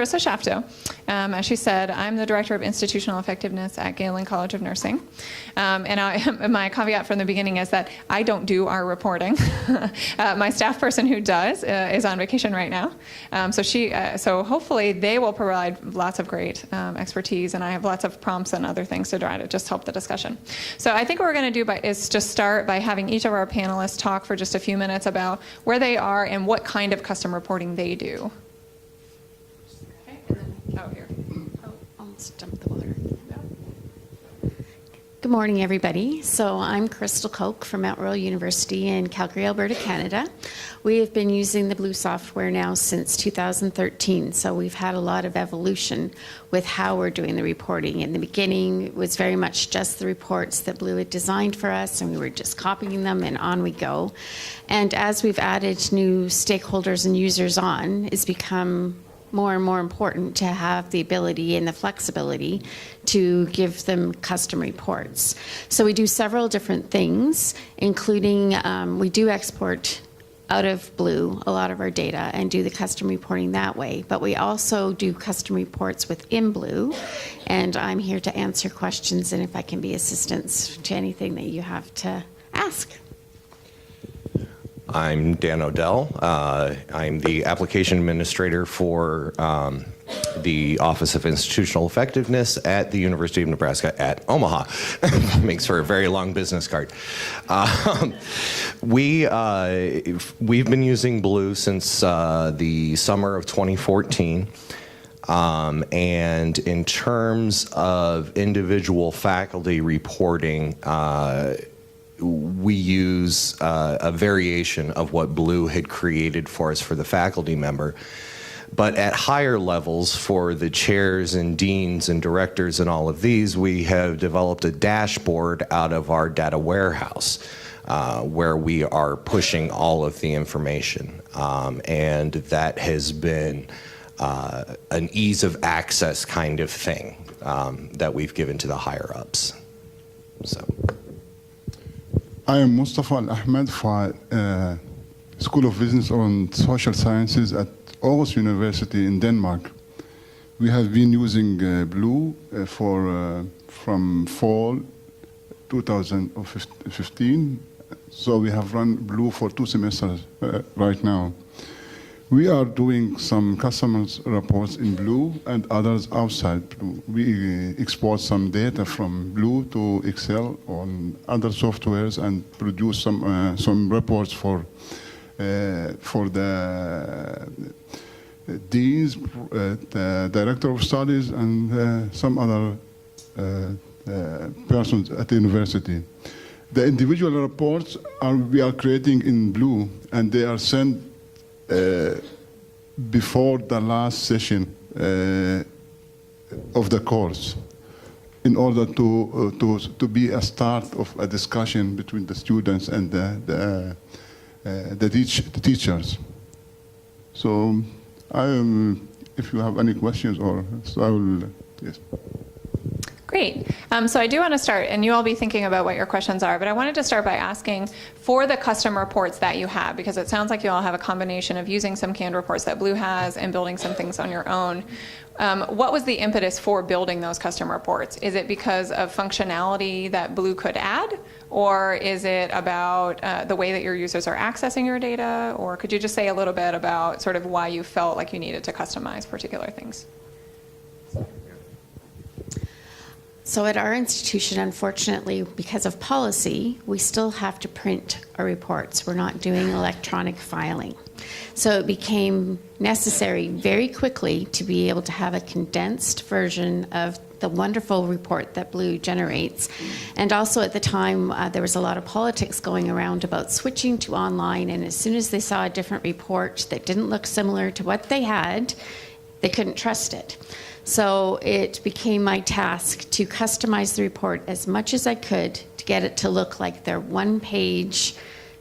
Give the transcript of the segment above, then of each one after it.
Krista Shafto. As she said, I'm the Director of Institutional Effectiveness at Galen College of Nursing. My caveat from the beginning is that I don't do our reporting. My staff person who does is on vacation right now. So hopefully they will provide lots of great expertise, and I have lots of prompts and other things to try to just help the discussion. So I think what we're going to do is just start by having each of our panelists talk for just a few minutes about where they are and what kind of custom reporting they do. Okay, and then, here. Oh, almost dumped the water. Good morning, everybody. So I'm Crystal Koch from Mount Royal University in Calgary, Alberta, Canada. We have been using the Blue software now since 2013, so we've had a lot of evolution with how we're doing the reporting. In the beginning, it was very much just the reports that Blue had designed for us, and we were just copying them, and on we go. And as we've added new stakeholders and users on, it's become more and more important to have the ability and the flexibility to give them custom reports. So we do several different things, including we do export out of Blue a lot of our data and do the custom reporting that way. But we also do custom reports within Blue, and I'm here to answer questions and if I can be assistance to anything that you have to ask. I'm Dan Odell. I'm the application administrator for the Office of Institutional Effectiveness at the University of Nebraska at Omaha. Makes for a very long business card. We've been using Blue since the summer of 2014. And in terms of individual faculty reporting, we use a variation of what Blue had created for us for the faculty member. But at higher levels, for the chairs and deans and directors and all of these, we have developed a dashboard out of our data warehouse where we are pushing all of the information. And that has been an ease of access kind of thing that we've given to the higher ups. So. I am Mustafa Al-Ahmed for School of Business and Social Sciences at Aarhus University in Denmark. We have been using Blue from fall 2015, so we have run Blue for 2 semesters right now. We are doing some customers reports in Blue and others outside Blue. We export some data from Blue to Excel on other softwares and produce some reports for the deans, the director of studies, and some other persons at the university. The individual reports we are creating in Blue, and they are sent before the last session of the course, in order to be a start of a discussion between the students and the teachers. So if you have any questions, I will, yes. Great. So I do want to start, and you all be thinking about what your questions are, but I wanted to start by asking for the custom reports that you have, because it sounds like you all have a combination of using some canned reports that Blue has and building some things on your own. What was the impetus for building those custom reports? Is it because of functionality that Blue could add, or is it about the way that your users are accessing your data, or could you just say a little bit about sort of why you felt like you needed to customize particular things? So at our institution, unfortunately, because of policy, we still have to print our reports. We're not doing electronic filing. So it became necessary very quickly to be able to have a condensed version of the wonderful report that Blue generates. And also at the time, there was a lot of politics going around about switching to online, and as soon as they saw a different report that didn't look similar to what they had, they couldn't trust it. So it became my task to customize the report as much as I could to get it to look like their one-page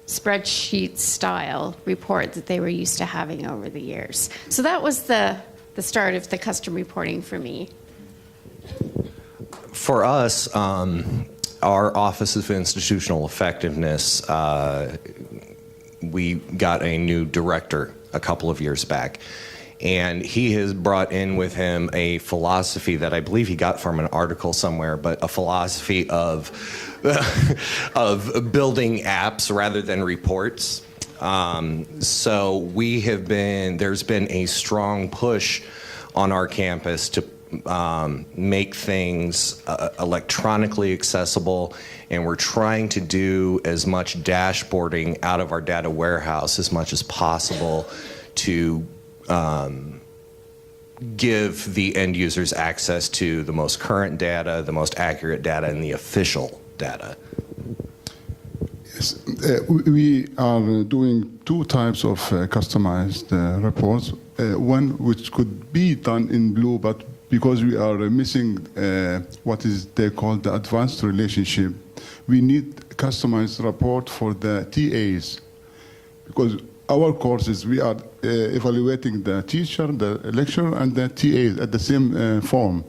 spreadsheet style report that they were used to having over the years. So that was the start of the custom reporting for me. For us, our Office of Institutional Effectiveness, we got a new director a couple of years back. And he has brought in with him a philosophy that I believe he got from an article somewhere, but a philosophy of of building apps rather than reports. So there's been a strong push on our campus to make things electronically accessible, and we're trying to do as much dashboarding out of our data warehouse as much as possible to give the end users access to the most current data, the most accurate data, and the official data. Yes, we are doing two types of customized reports. One which could be done in Blue, but because we are missing what is they call the advanced relationship, we need customized report for the TAs, because our courses, we are evaluating the teacher, the lecturer, and the TAs at the same form.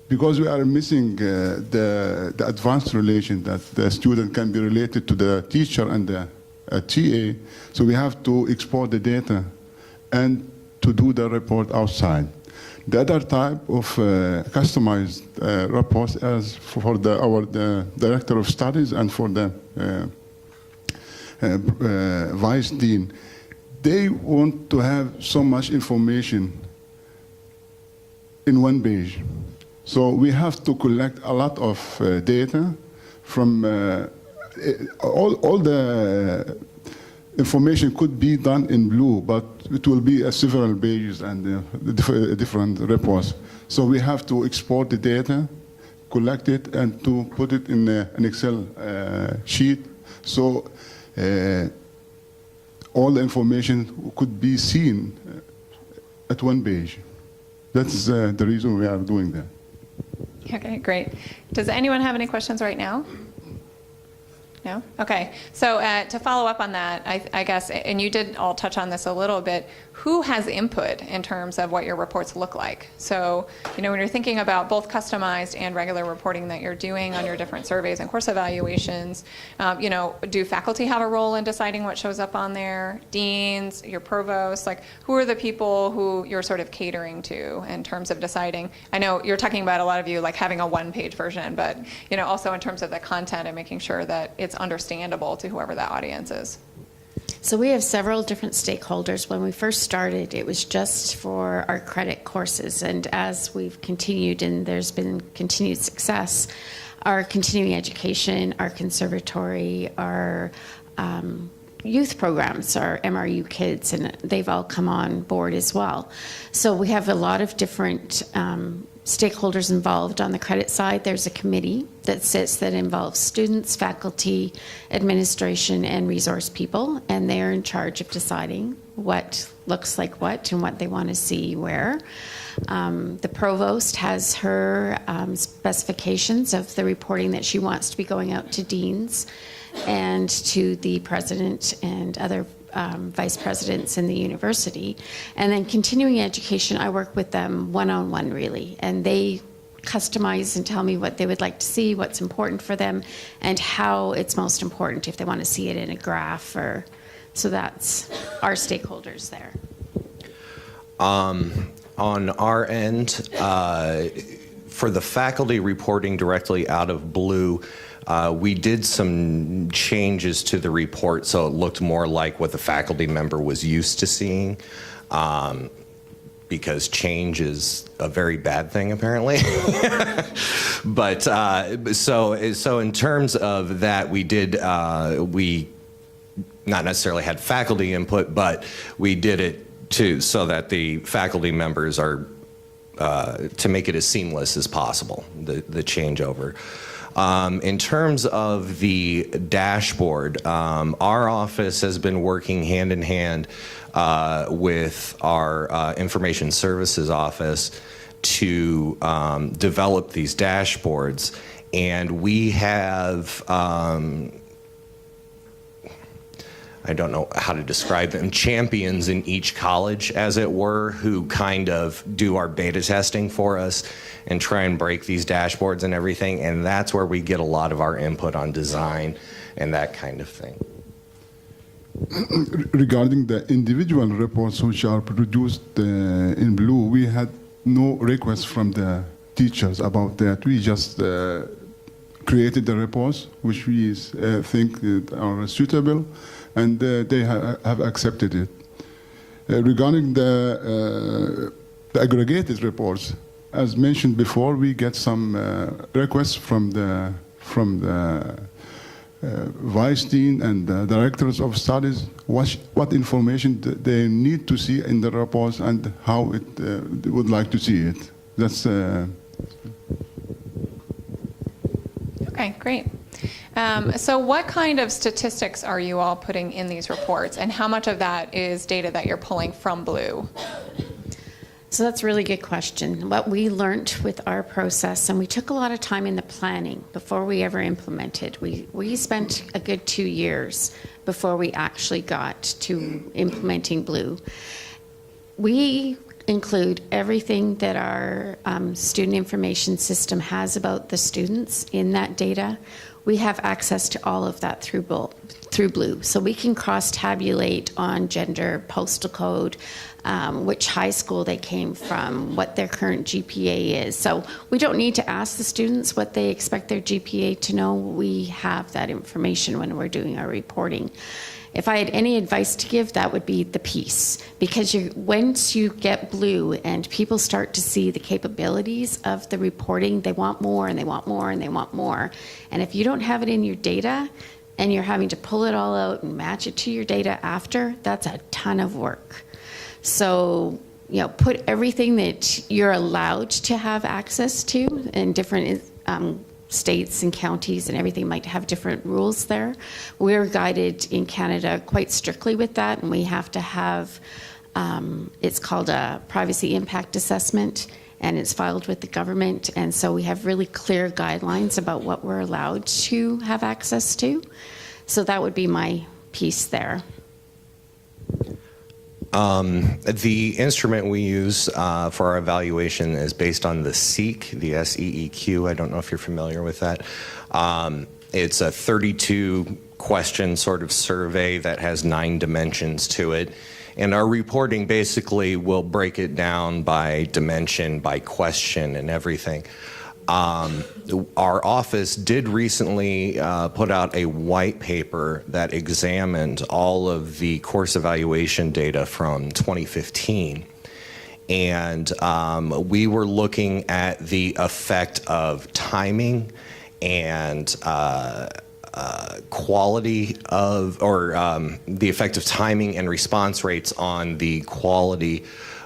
Because we are missing the advanced relation that the student can be related to the teacher and the TA, so we have to export the data and to do the report outside. The other type of customized reports is for our director of studies and for the vice dean. They want to have so much information in one page. So we have to collect a lot of data from all the information could be done in Blue, but it will be several pages and different reports. So we have to export the data, collect it, and to put it in an Excel sheet. So all the information could be seen at one page. That's the reason we are doing that. Okay, great. Does anyone have any questions right now? No? Okay. So to follow up on that, I guess, and you did all touch on this a little bit, who has input in terms of what your reports look like? So, when you're thinking about both customized and regular reporting that you're doing on your different surveys and course evaluations, do faculty have a role in deciding what shows up on there? Deans, your provost, who are the people who you're sort of catering to in terms of deciding? I know you're talking about a lot of you having a one-page version, but, also in terms of the content and making sure that it's understandable to whoever that audience is. So we have several different stakeholders. When we first started, it was just for our credit courses. And as we've continued and there's been continued success, our continuing education, our conservatory, our youth programs, our MRU kids, and they've all come on board as well. So we have a lot of different stakeholders involved. On the credit side, there's a committee that sits that involves students, faculty, administration, and resource people, and they're in charge of deciding what looks like what and what they want to see where. The provost has her specifications of the reporting that she wants to be going out to deans and to the president and other vice presidents in the university. And then continuing education, I work with them one-on-one really, and they customize and tell me what they would like to see, what's important for them, and how it's most important if they want to see it in a graph. So that's our stakeholders there. On our end, for the faculty reporting directly out of Blue, we did some changes to the report so it looked more like what the faculty member was used to seeing, because change is a very bad thing apparently. But so in terms of that, we not necessarily had faculty input, but we did it so that the faculty members are to make it as seamless as possible, the changeover. In terms of the dashboard, our office has been working hand in hand with our information services office to develop these dashboards, and we have I don't know how to describe them, champions in each college, as it were, who kind of do our beta testing for us and try and break these dashboards and everything, and that's where we get a lot of our input on design and that kind of thing. regarding the individual reports which are produced in Blue, we had no requests from the teachers about that. We just created the reports which we think are suitable, and they have accepted it. Regarding the aggregated reports, as mentioned before, we get some requests from the vice dean and the directors of studies, what information they need to see in the reports and how they would like to see it. That's Okay, great. So what kind of statistics are you all putting in these reports, and how much of that is data that you're pulling from Blue? So that's a really good question. What we learned with our process, and we took a lot of time in the planning before we ever implemented. We spent a good 2 years before we actually got to implementing Blue. We include everything that our student information system has about the students in that data. We have access to all of that through Blue. So we can cross-tabulate on gender, postal code, which high school they came from, what their current GPA is. So we don't need to ask the students what they expect their GPA to know. We have that information when we're doing our reporting. If I had any advice to give, that would be the piece. Because once you get Blue and people start to see the capabilities of the reporting, they want more and they want more and they want more. And if you don't have it in your data and you're having to pull it all out and match it to your data after, that's a ton of work. So, put everything that you're allowed to have access to in different states and counties, and everything might have different rules there. We're guided in Canada quite strictly with that, and we have to have, it's called a privacy impact assessment, and it's filed with the government, and so we have really clear guidelines about what we're allowed to have access to. So that would be my piece there. The instrument we use for our evaluation is based on the SEEQ, the SEEQ. I don't know if you're familiar with that. It's a 32-question sort of survey that has 9 dimensions to it. And our reporting basically will break it down by dimension, by question, and everything. Our office did recently put out a white paper that examined all of the course evaluation data from 2015. And we were looking at the effect of timing and quality of, or the effect of timing and response rates on the quality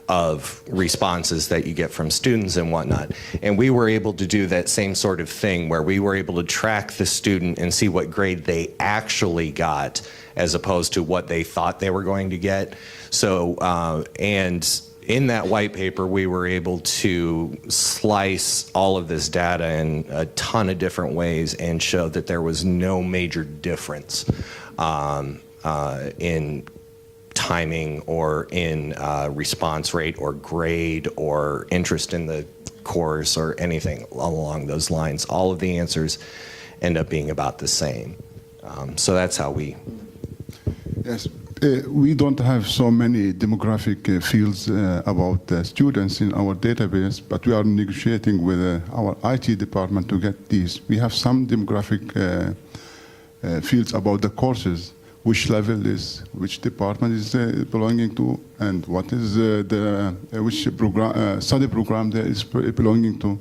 of responses that you get from students and whatnot. And we were able to do that same sort of thing where we were able to track the student and see what grade they actually got as opposed to what they thought they were going to get. So, and in that white paper, we were able to slice all of this data in a ton of different ways and show that there was no major difference in timing or in response rate or grade or interest in the course or anything along those lines. All of the answers end up being about the same. So that's how we... Yes, we don't have so many demographic fields about students in our database, but we are negotiating with our IT department to get these. We have some demographic fields about the courses, which level is, which department is belonging to, and what is which program, study program there is belonging to.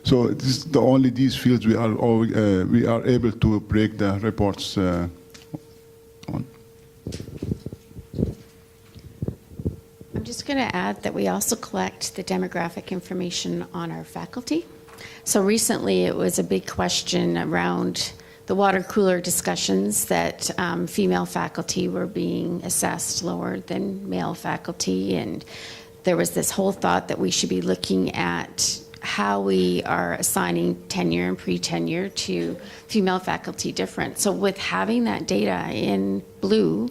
So this, only these fields we are able to break the reports on. I'm just going to add that we also collect the demographic information on our faculty. So recently it was a big question around the water cooler discussions that female faculty were being assessed lower than male faculty, and there was this whole thought that we should be looking at how we are assigning tenure and pre-tenure to female faculty different. So with having that data in Blue,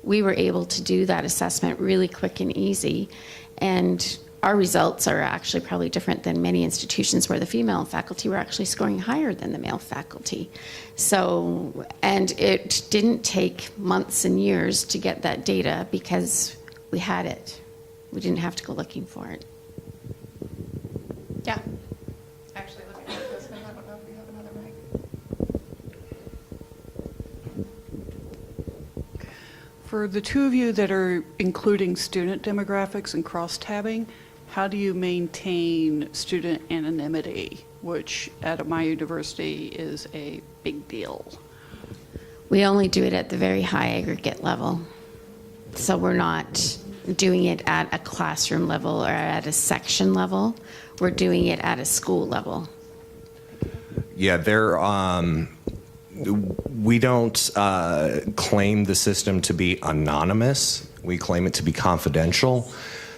we were able to do that assessment really quick and easy. And our results are actually probably different than many institutions where the female faculty were actually scoring higher than the male faculty. So, and it didn't take months and years to get that data because we had it. We didn't have to go looking for it. Yeah. Actually, looking at this, I don't know if we have another mic. For the two of you that are including student demographics and cross-tabbing, how do you maintain student anonymity, which at my university is a big deal? We only do it at the very high aggregate level. So we're not doing it at a classroom level or at a section level. We're doing it at a school level. Yeah, we don't claim the system to be anonymous. We claim it to be confidential.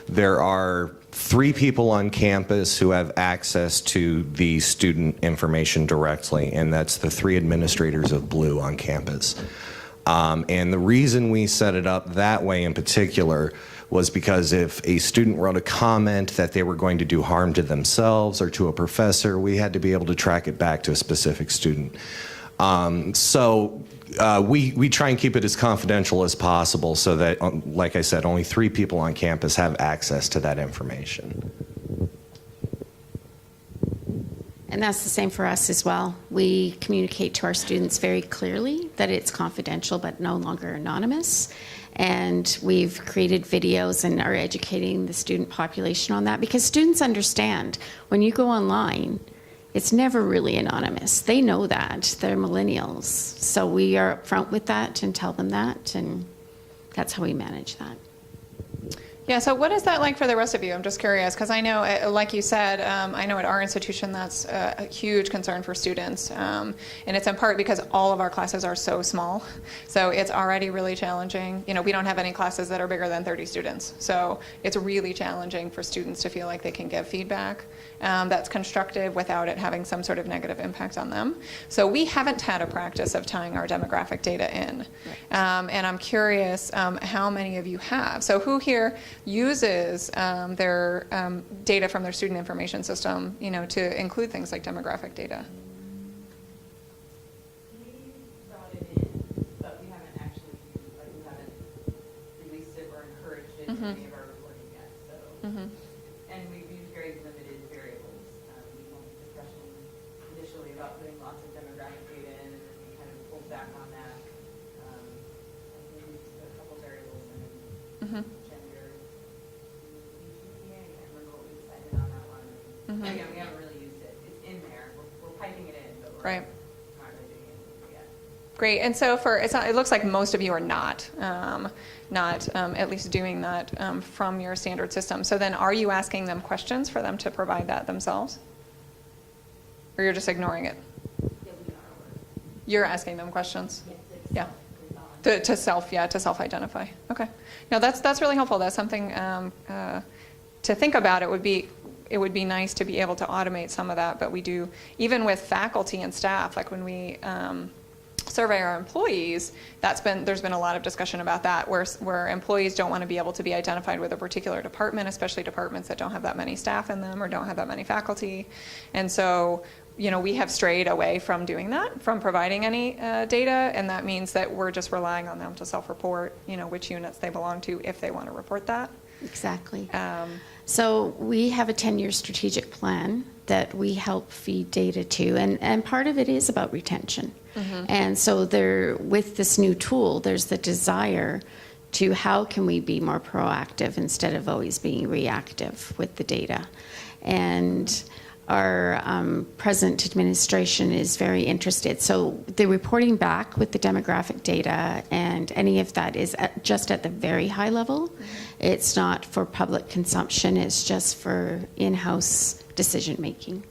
There are 3 people on campus who have access to the student information directly, and that's the 3 administrators of Blue on campus. And the reason we set it up that way in particular was because if a student wrote a comment that they were going to do harm to themselves or to a professor, we had to be able to track it back to a specific student. So we try and keep it as confidential as possible so that, like I said, only 3 people on campus have access to that information. And that's the same for us as well. We communicate to our students very clearly that it's confidential but no longer anonymous. And we've created videos and are educating the student population on that because students understand when you go online, it's never really anonymous. They know that. They're millennials. So we are upfront with that and tell them that, and that's how we manage that. Yeah, so what is that like for the rest of you? I'm just curious, because I know, like you said, I know at our institution that's a huge concern for students. And it's in part because all of our classes are so small. So it's already really challenging. You know, we don't have any classes that are bigger than 30 students. So it's really challenging for students to feel like they can give feedback that's constructive without it having some sort of negative impact on them. So we haven't had a practice of tying our demographic data in. Right. And I'm curious how many of you have. So who here uses their data from their student information system, you know, to include things like demographic data? We brought it in, but we haven't actually, like, we haven't released it or encouraged it in any of our reporting yet. So, and we've used very limited variables. We had a discussion initially about putting lots of demographic data in, and then we kind of pulled back on that. I think we just put a couple variables in. Again, we haven't really used it. It's in there. We're piping it in, but we're Right. not really doing anything yet. Great. And so it looks like most of you are not at least doing that from your standard system. So then are you asking them questions for them to provide that themselves? Or you're just ignoring it? Yeah, we are. You're asking them questions? Yes, Yeah. To self-identify. Okay. No, that's really helpful. That's something to think about. It would be nice to be able to automate some of that, but we do, even with faculty and staff, like when we survey our employees, there's been a lot of discussion about that, where employees don't want to be able to be identified with a particular department, especially departments that don't have that many staff in them or don't have that many faculty. And so, you know, we have strayed away from doing that, from providing any data, and that means that we're just relying on them to self-report, you know, which units they belong to if they want to report that. Exactly. So we have a 10-year strategic plan that we help feed data to, and part of it is about retention. And so with this new tool, there's the desire to how can we be more proactive instead of always being reactive with the data. And our present administration is very interested. So the reporting back with the demographic data and any of that is just at the very high level. It's not for public consumption. It's just for in-house decision making.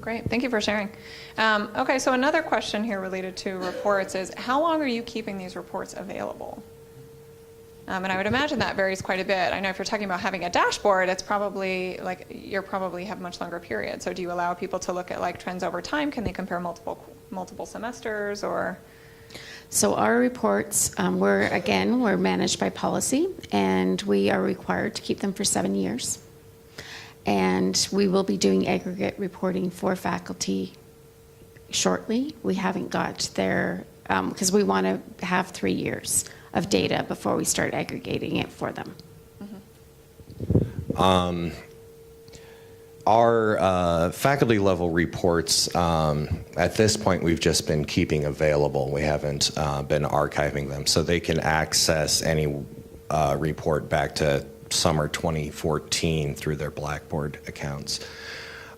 Great, thank you for sharing. Okay, so another question here related to reports is, how long are you keeping these reports available? And I would imagine that varies quite a bit. I know if you're talking about having a dashboard, it's probably like you probably have much longer periods. So do you allow people to look at like trends over time? Can they compare multiple semesters or? So our reports, we're managed by policy, and we are required to keep them for 7 years. And we will be doing aggregate reporting for faculty shortly. We haven't got there, because we want to have 3 years of data before we start aggregating it for them. Our faculty level reports, at this point, we've just been keeping available. We haven't been archiving them, so they can access any report back to summer 2014 through their Blackboard accounts.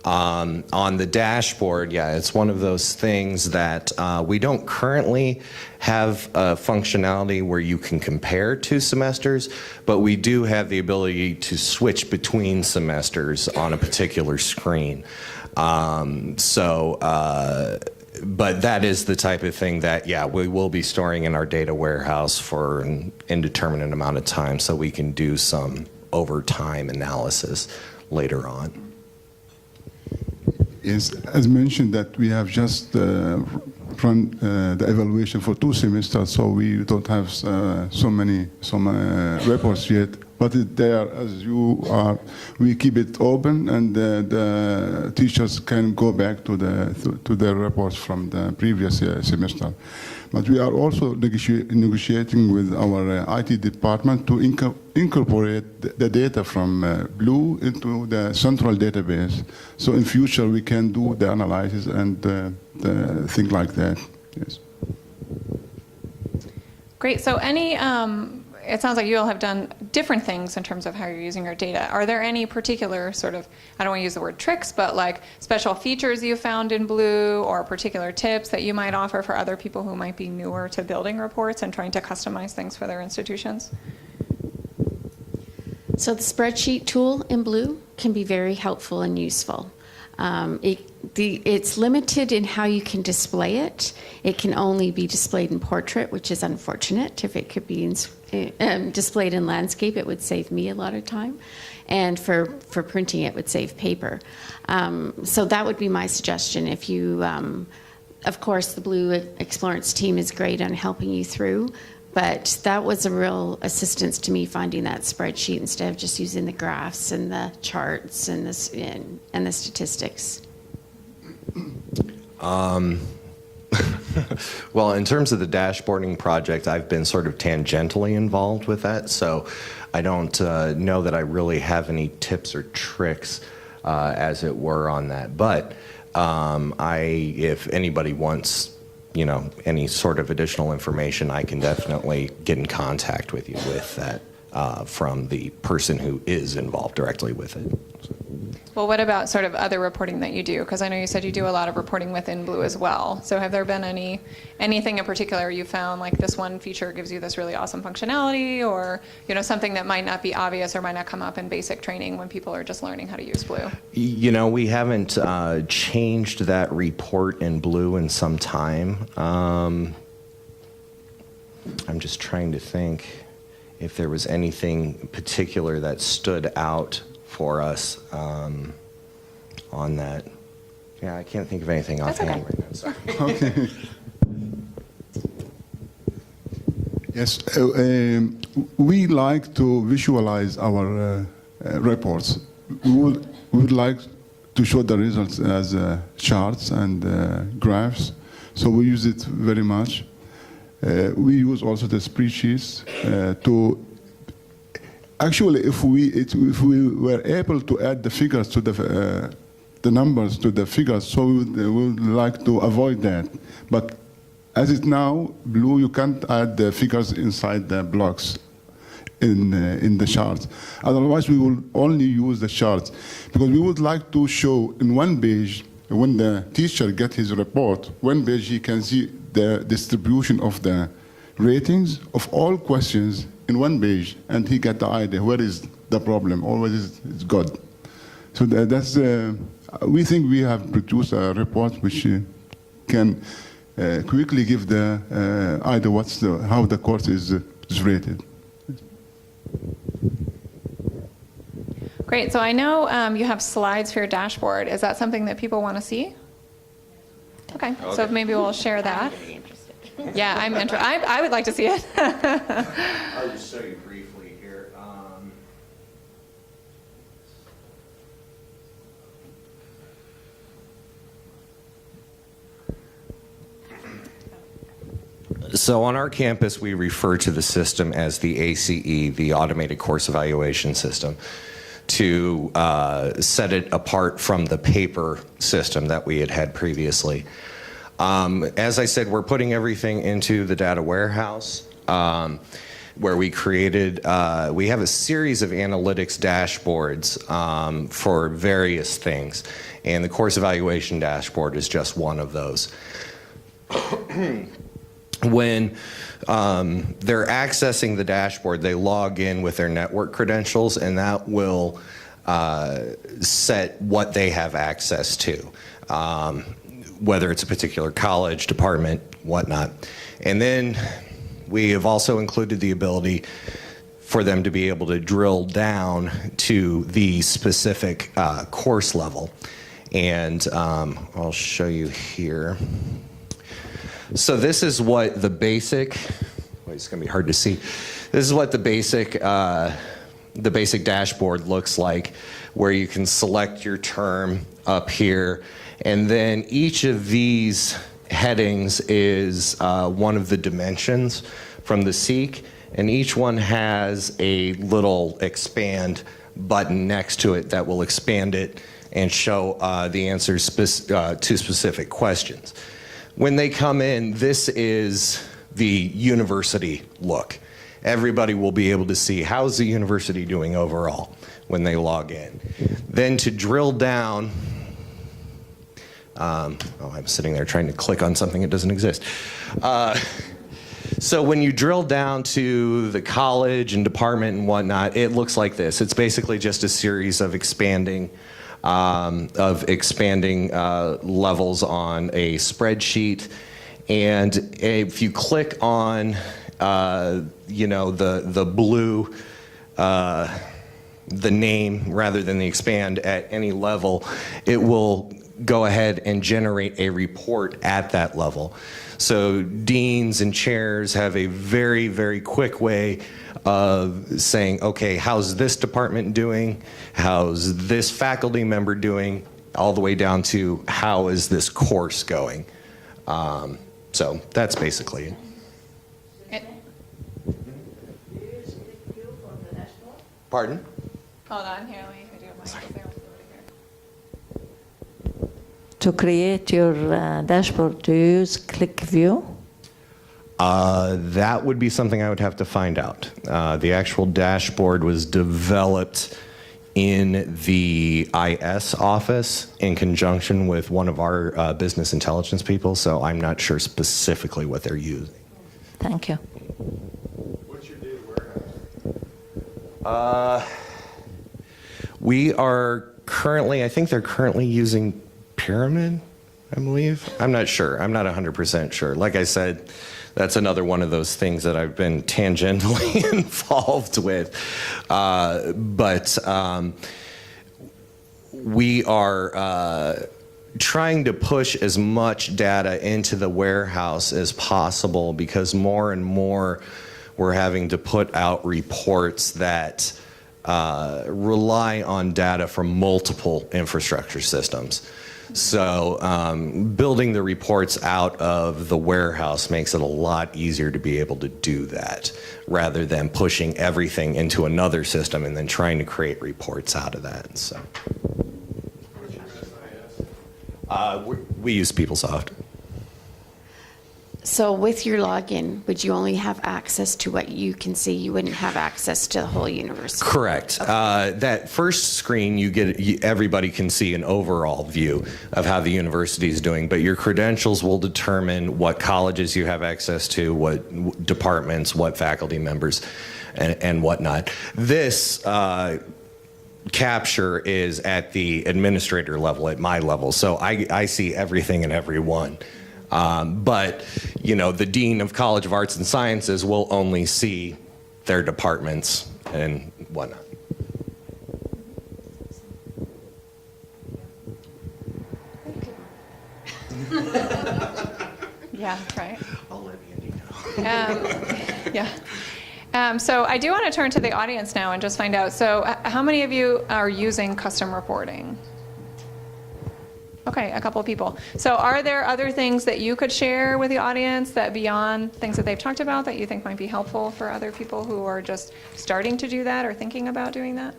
On the dashboard, yeah, it's one of those things that we don't currently have a functionality where you can compare 2 semesters, but we do have the ability to switch between semesters on a particular screen. But that is the type of thing that, yeah, we will be storing in our data warehouse for an indeterminate amount of time so we can do some over time analysis later on. Yes, as mentioned that we have just run the evaluation for 2 semesters, so we don't have some reports yet. But there, as you are, we keep it open, and the teachers can go back to their reports from the previous semester. But we are also negotiating with our IT department to incorporate the data from Blue into the central database. So in future we can do the analysis and things like that. Yes. Great. So it sounds like you all have done different things in terms of how you're using your data. Are there any particular sort of, I don't want to use the word tricks, but like special features you found in Blue or particular tips that you might offer for other people who might be newer to building reports and trying to customize things for their institutions? So the spreadsheet tool in Blue can be very helpful and useful. It's limited in how you can display it. It can only be displayed in portrait, which is unfortunate. If it could be displayed in landscape, it would save me a lot of time. And for printing, it would save paper. So that would be my suggestion. If you, of course, the Blue eXplorance team is great on helping you through, but that was a real assistance to me finding that spreadsheet instead of just using the graphs and the charts and the statistics. Well, in terms of the dashboarding project, I've been sort of tangentially involved with that, so I don't know that I really have any tips or tricks, as it were, on that. But if anybody wants, any sort of additional information, I can definitely get in contact with you with that from the person who is involved directly with it. Well, what about sort of other reporting that you do? Because I know you said you do a lot of reporting within Blue as well. So have there been anything in particular you found, like this one feature gives you this really awesome functionality, or something that might not be obvious or might not come up in basic training when people are just learning how to use Blue? We haven't changed that report in Blue in some time. I'm just trying to think if there was anything particular that stood out for us on that. Yeah, I can't think of anything offhand right now. Sorry. Okay. Yes, we like to visualize our reports. We would like to show the results as charts and graphs, so we use it very much. We use also the spreadsheets to. Actually, if we were able to add the figures to the numbers to the figures, so we would like to avoid that. But as it now, Blue, you can't add the figures inside the blocks in the charts. Otherwise, we will only use the charts, because we would like to show in one page, when the teacher gets his report, one page he can see the distribution of the ratings of all questions in one page, and he get the idea where is the problem or where is it's good. So that's we think we have produced a report which can quickly give the idea how the course is rated. Great. So I know you have slides for your dashboard. Is that something that people want to see? Okay. So maybe we'll share that. Yeah, I would like to see it. I'll just show you briefly here. So on our campus, we refer to the system as the ACE, the Automated Course Evaluation System, to set it apart from the paper system that we had previously. As I said, we're putting everything into the data warehouse, where we created, we have a series of analytics dashboards for various things, and the course evaluation dashboard is just one of those. When they're accessing the dashboard, they log in with their network credentials, and that will set what they have access to, whether it's a particular college, department, whatnot. And then we have also included the ability for them to be able to drill down to the specific course level. And I'll show you here. So this is what the basic, well, it's going to be hard to see. This is what the basic dashboard looks like, where you can select your term up here. And then each of these headings is one of the dimensions from the SEEK, and each one has a little expand button next to it that will expand it and show the answers to specific questions. When they come in, this is the university look. Everybody will be able to see how's the university doing overall when they log in. Then to drill down, I'm sitting there trying to click on something that doesn't exist. So when you drill down to the college and department and whatnot, it looks like this. It's basically just a series of expanding levels on a spreadsheet. And if you click on, the blue, the name rather than the expand at any level, it will go ahead and generate a report at that level. So deans and chairs have a very, very quick way of saying, okay, how's this department doing? How's this faculty member doing? All the way down to how is this course going? So that's basically it. Pardon? Hold on, here, let me do it myself. To create your dashboard, do you use Click View? That would be something I would have to find out. The actual dashboard was developed in the IS office in conjunction with one of our business intelligence people, so I'm not sure specifically what they're using. Thank you. What's your data warehouse? We are currently, I think they're currently using Pyramid, I believe. I'm not sure. I'm not 100% sure. Like I said, that's another one of those things that I've been tangentially involved with. But we are trying to push as much data into the warehouse as possible, because more and more we're having to put out reports that rely on data from multiple infrastructure systems. So building the reports out of the warehouse makes it a lot easier to be able to do that, rather than pushing everything into another system and then trying to create reports out of that. So we use PeopleSoft. So with your login, would you only have access to what you can see? You wouldn't have access to the whole university? Correct. Okay. That first screen, everybody can see an overall view of how the university is doing, but your credentials will determine what colleges you have access to, what departments, what faculty members, and whatnot. This capture is at the administrator level, at my level, so I see everything and everyone. But, the Dean of College of Arts and Sciences will only see their departments and whatnot. Yeah, right. I'll let you. Yeah. So I do want to turn to the audience now and just find out. So how many of you are using custom reporting? Okay, a couple of people. So are there other things that you could share with the audience that beyond things that they've talked about that you think might be helpful for other people who are just starting to do that or thinking about doing that?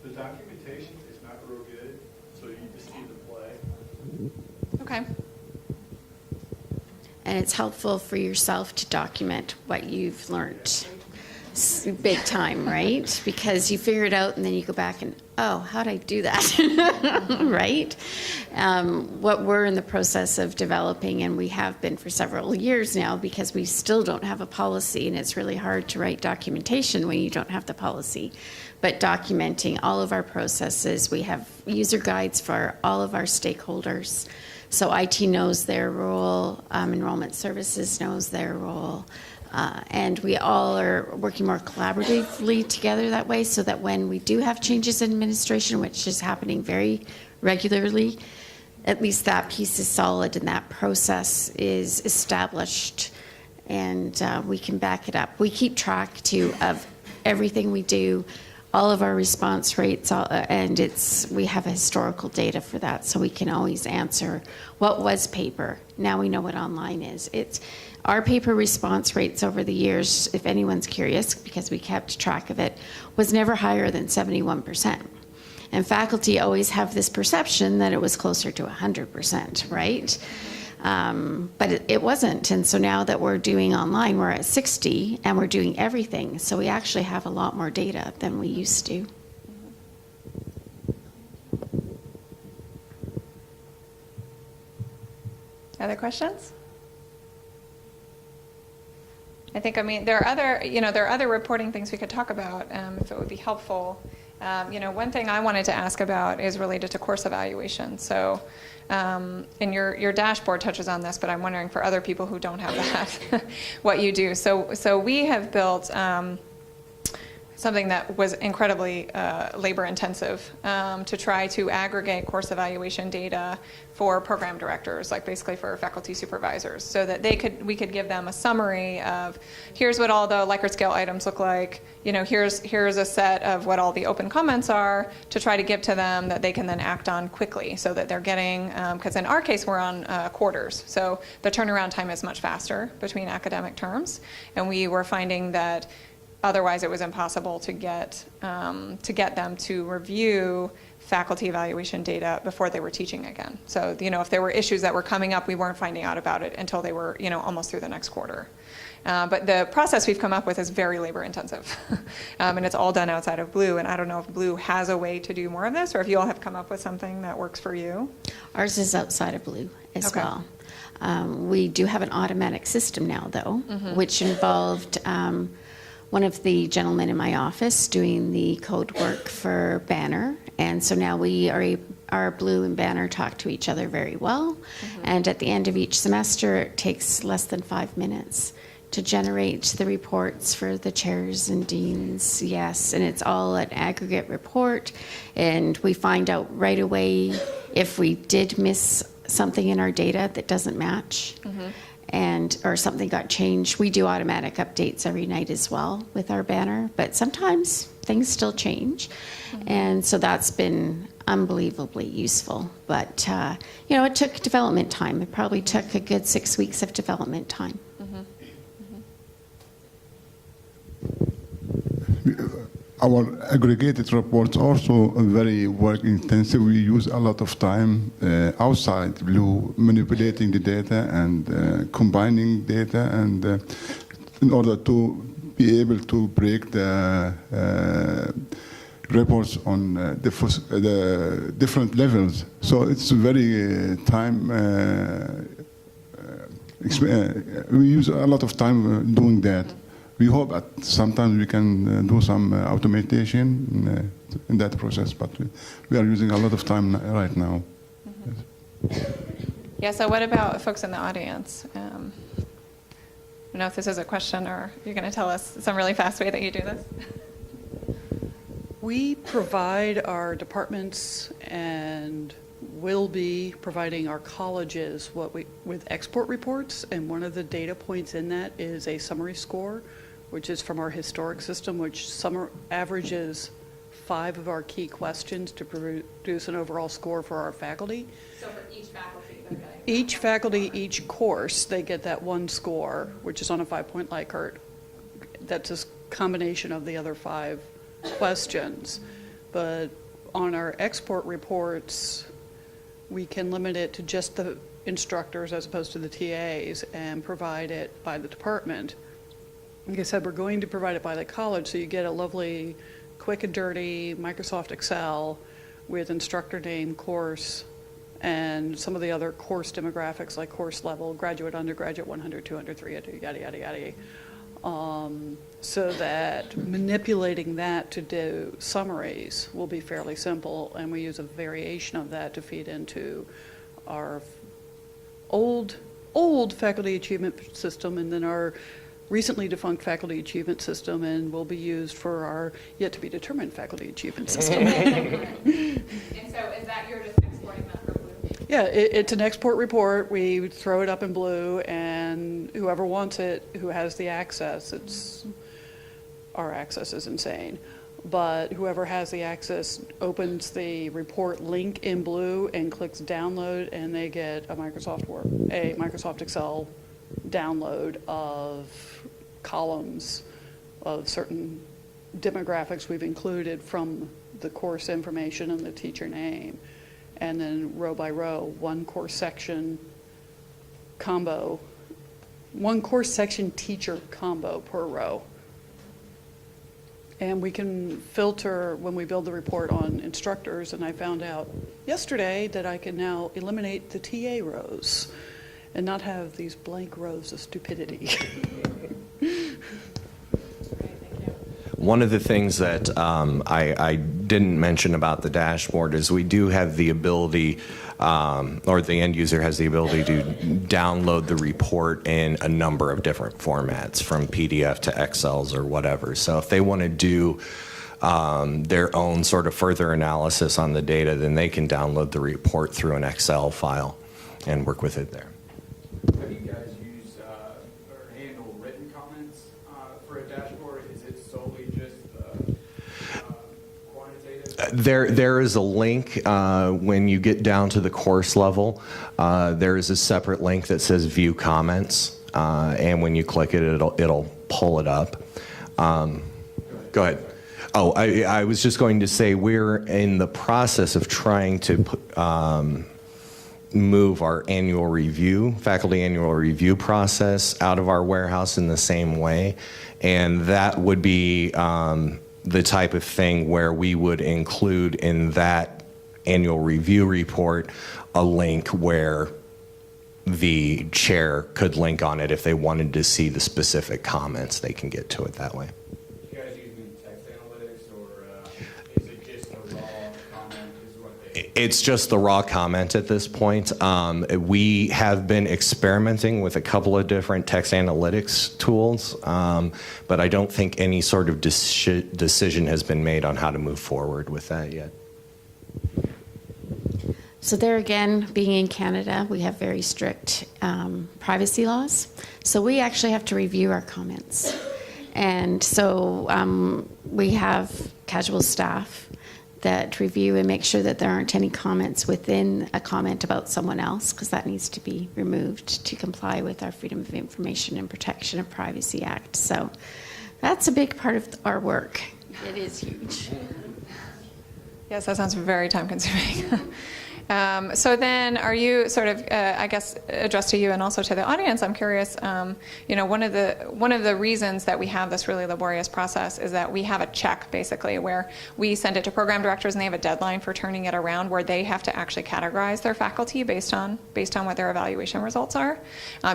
The documentation is not real good, so you just need to play. Okay. And it's helpful for yourself to document what you've learned. Big time, right? Because you figure it out and then you go back and, oh, how'd I do that? Right? What we're in the process of developing, and we have been for several years now, because we still don't have a policy, and it's really hard to write documentation when you don't have the policy. But documenting all of our processes, we have user guides for all of our stakeholders. So IT knows their role, enrollment services knows their role. And we all are working more collaboratively together that way, so that when we do have changes in administration, which is happening very regularly, at least that piece is solid and that process is established, and we can back it up. We keep track too of everything we do, all of our response rates, and we have historical data for that, so we can always answer what was paper. Now we know what online is. Our paper response rates over the years, if anyone's curious, because we kept track of it, was never higher than 71%. And faculty always have this perception that it was closer to 100%, right? But it wasn't. And so now that we're doing online, we're at 60, and we're doing everything. So we actually have a lot more data than we used to. Other questions? I mean, there are other reporting things we could talk about if it would be helpful. One thing I wanted to ask about is related to course evaluation. So, and your dashboard touches on this, but I'm wondering for other people who don't have that, what you do. So we have built something that was incredibly labor intensive to try to aggregate course evaluation data for program directors, like basically for faculty supervisors, so that we could give them a summary of, here's what all the Likert scale items look like, here's a set of what all the open comments are, to try to give to them that they can then act on quickly, so that they're getting, because in our case we're on quarters, so the turnaround time is much faster between academic terms, and we were finding that otherwise it was impossible to get them to review faculty evaluation data before they were teaching again. So, if there were issues that were coming up, we weren't finding out about it until they were, almost through the next quarter. But the process we've come up with is very labor intensive. And it's all done outside of Blue. And I don't know if Blue has a way to do more of this, or if you all have come up with something that works for you. Ours is outside of Blue as Okay. well. We do have an automatic system now, though, which involved one of the gentlemen in my office doing the code work for Banner. And so now our Blue and Banner talk to each other very well. And at the end of each semester, it takes less than 5 minutes to generate the reports for the chairs and deans. Yes, and it's all an aggregate report. And we find out right away if we did miss something in our data that doesn't match. Or something got changed. We do automatic updates every night as well with our Banner, but sometimes things still change. And so that's been unbelievably useful. But, it took development time. It probably took a good 6 weeks of development time. Our aggregated reports also are very work intensive. We use a lot of time outside Blue manipulating the data and combining data, and in order to be able to break the reports on the different levels. So it's very time. We use a lot of time doing that. We hope that sometimes we can do some automation in that process, but we are using a lot of time right now. Yeah, so what about folks in the audience? I don't know if this is a question or you're going to tell us some really fast way that you do this. We provide our departments and will be providing our colleges with export reports, and one of the data points in that is a summary score, which is from our historic system, which averages 5 of our key questions to produce an overall score for our faculty. So for each faculty, they're getting Each faculty, each course, they get that one score, which is on a 5-point Likert. That's a combination of the other 5 questions. But on our export reports, we can limit it to just the instructors as opposed to the TAs and provide it by the department. Like I said, we're going to provide it by the college, so you get a lovely, quick and dirty Microsoft Excel with instructor name, course, and some of the other course demographics like course level, graduate, undergraduate, 100, 200, 300, yada, yada, yada. So that manipulating that to do summaries will be fairly simple, and we use a variation of that to feed into our old faculty achievement system, and then our recently defunct faculty achievement system, and will be used for our yet to be determined faculty achievement system. And so is that you're just exporting that from Blue? Yeah, it's an export report. We throw it up in Blue, and whoever wants it, who has the access, our access is insane, but whoever has the access opens the report link in Blue and clicks download, and they get a Microsoft Excel download of columns of certain demographics we've included from the course information and the teacher name. And then row by row, one course section teacher combo per row. And we can filter when we build the report on instructors, and I found out yesterday that I can now eliminate the TA rows and not have these blank rows of stupidity. One of the things that I didn't mention about the dashboard is we do have the ability, or the end user has the ability to download the report in a number of different formats, from PDF to Excels or whatever. So if they want to do their own sort of further analysis on the data, then they can download the report through an Excel file and work with it there. Have you guys used or handle written comments for a dashboard? Is it solely just quantitative? There is a link when you get down to the course level. There is a separate link that says View Comments, and when you click it, it'll pull it up. Go ahead. Oh, I was just going to say we're in the process of trying to move our faculty annual review process out of our warehouse in the same way, and that would be the type of thing where we would include in that annual review report a link where the chair could link on it. If they wanted to see the specific comments, they can get to it that way. You guys using text analytics, or is it just a raw comment is what they... It's just the raw comment at this point. We have been experimenting with a couple of different text analytics tools, but I don't think any sort of decision has been made on how to move forward with that yet. So there again, being in Canada, we have very strict privacy laws. So we actually have to review our comments. And so we have casual staff that review and make sure that there aren't any comments within a comment about someone else, because that needs to be removed to comply with our Freedom of Information and Protection of Privacy Act. So that's a big part of our work. It is huge. Yes, that sounds very time consuming. So then are you sort of, I guess, addressed to you and also to the audience, I'm curious, one of the reasons that we have this really laborious process is that we have a check, basically, where we send it to program directors and they have a deadline for turning it around, where they have to actually categorize their faculty based on what their evaluation results are.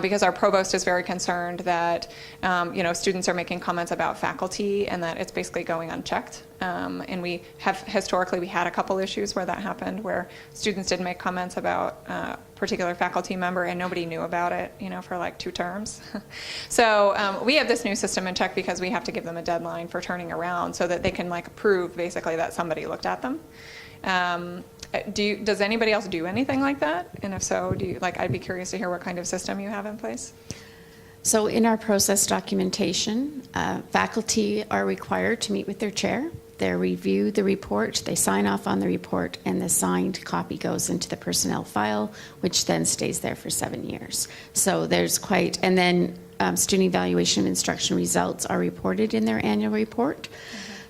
Because our provost is very concerned that, students are making comments about faculty and that it's basically going unchecked. And we had a couple issues where that happened, where students didn't make comments about a particular faculty member and nobody knew about it, for like 2 terms. So we have this new system in check because we have to give them a deadline for turning around so that they can prove basically that somebody looked at them. Does anybody else do anything like that? And if so, I'd be curious to hear what kind of system you have in place. So in our process documentation, faculty are required to meet with their chair. They review the report, they sign off on the report, and the signed copy goes into the personnel file, which then stays there for 7 years. So there's and then student evaluation of instruction results are reported in their annual report.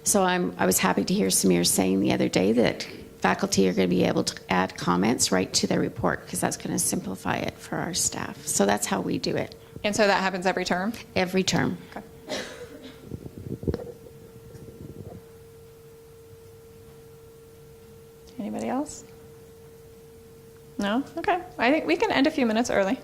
So I was happy to hear Samir saying the other day that faculty are going to be able to add comments right to their report, because that's going to simplify it for our staff. So that's how we do it. And so that happens every term? Every term. Okay. Anybody else? No? Okay. I think we can end a few minutes early.